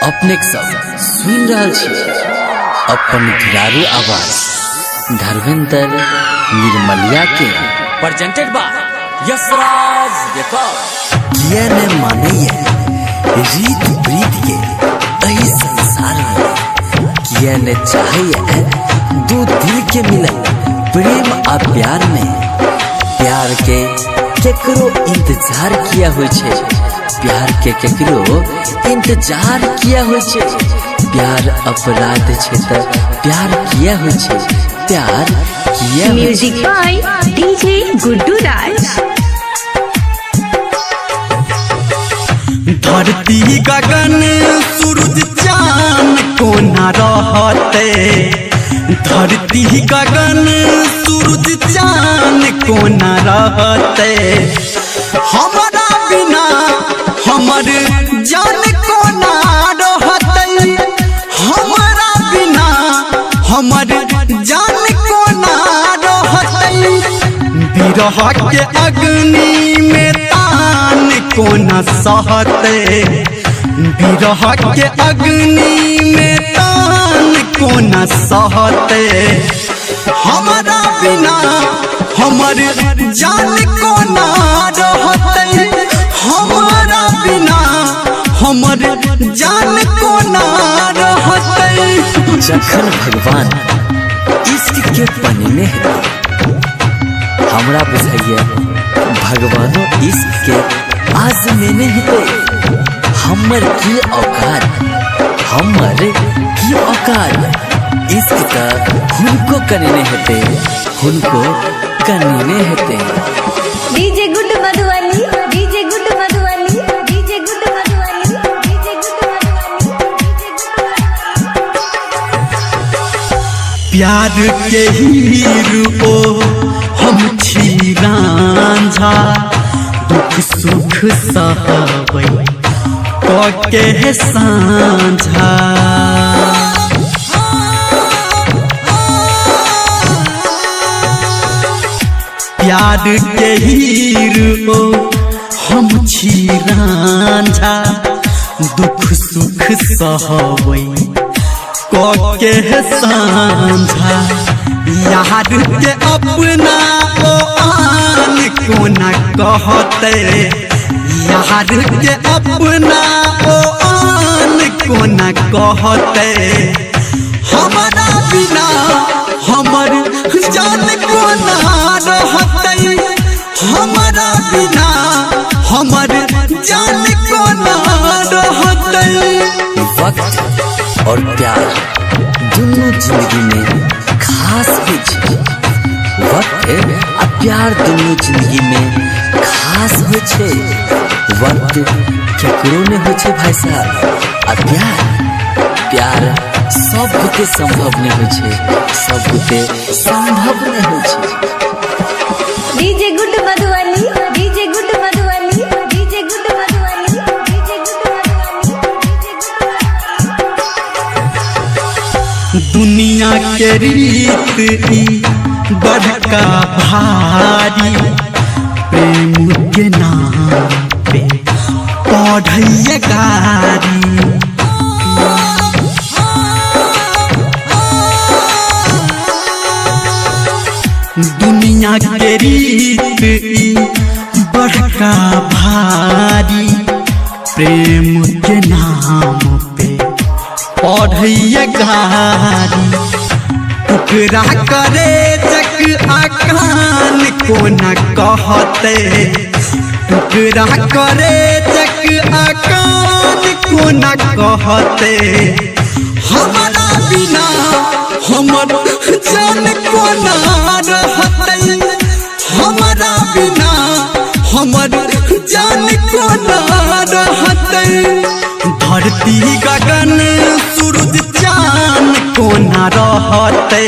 अपने सब सुन रहा छी अपन घिरारू आवाज धर्मेंद्र निर्मलिया के प्रेजेंटेड बाय यशराज रिकॉर्ड। किया ने माने रीत प्रीत के अही संसार में किया ने चाहिए दो दिल के मिलन प्रेम आ प्यार में प्यार के केकरो इंतजार किया हुए छे प्यार के केकरो इंतजार किया हुए छे प्यार अपराध छे त प्यार किया हुए छे प्यार किया म्यूजिक बाय डीजे गुड्डू राज। धरती गगन सूरज चांद कोना रहते धरती गगन सूरज चांद कोना रहते हमारा बिना हमर जान कोना रहते हमारा बिना हमर जान कोना रहते बिरह के अग्नि में तान कोना सहते बिरह के अग्नि में तान कोना सहते हमारा बिना हमर जान कोना रहते हमारा बिना हमर जान कोना रहते। जखन भगवान इश्क के पन्ने है हमरा बुझाइए भगवानो इश्क के आजमेने हेते हमर की औकात हमर की औकात इश्क का हुनको कनेने हेते हुनको कनेने हेते। DJ good Madhubani DJ good Madhubani DJ good Madhubani DJ good Madhubani. प्यार के हीरो हम छी रांझा दुख सुख सहबै के साँझा प्यार के हीरो हम छी रांझा दुख सुख सहबै के साँझा यार के अपना ओ आन कोना कहते यार के अपना ओ आन कोना कहते हमारा बिना हमर जान कोना रहते हमारा बिना हमर जान कोना रहते। वक्त और प्यार दोनों जिंदगी में खास भी छे वक्त आ प्यार दोनों जिंदगी में खास हो छे वक्त केकरो ने हो छे भाई साहब आ प्यार सब के संभव नहीं हो छे सब के संभव नहीं हो छे। DJ good Madhubani DJ good Madhubani DJ good Madhubani DJ good Madhubani. दुनिया के रीत बड़का भारी प्रेम के नाम पे पढ़ैया गारी दुनिया के रीत बड़का भारी प्रेम के नाम पे पढ़ैया गारी टुकड़ा करे जक आकान कोना कहते टुकड़ा करे जक आकान कोना कहते हमारा बिना हमर जान कोना रहते हमारा बिना हमर जान कोना रहते धरती गगन सूरज चांद कोना रहते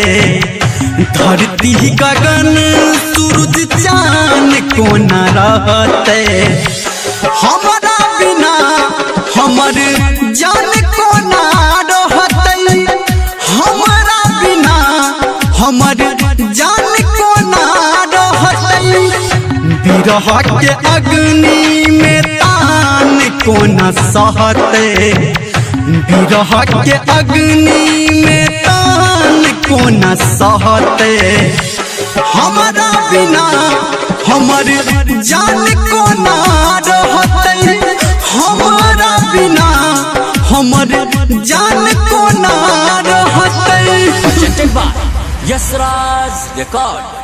धरती गगन सूरज चांद कोना रहते हमारा बिना हमर जान कोना रहते हमारा बिना हमर जान कोना रहते बिरह के अग्नि में तान कोना सहते विरह के अग्नि में तान कोना सहते हमारा बिना हमर जान कोना रहते हमारा बिना हमर जान कोना रहते presented by Yasraj Record.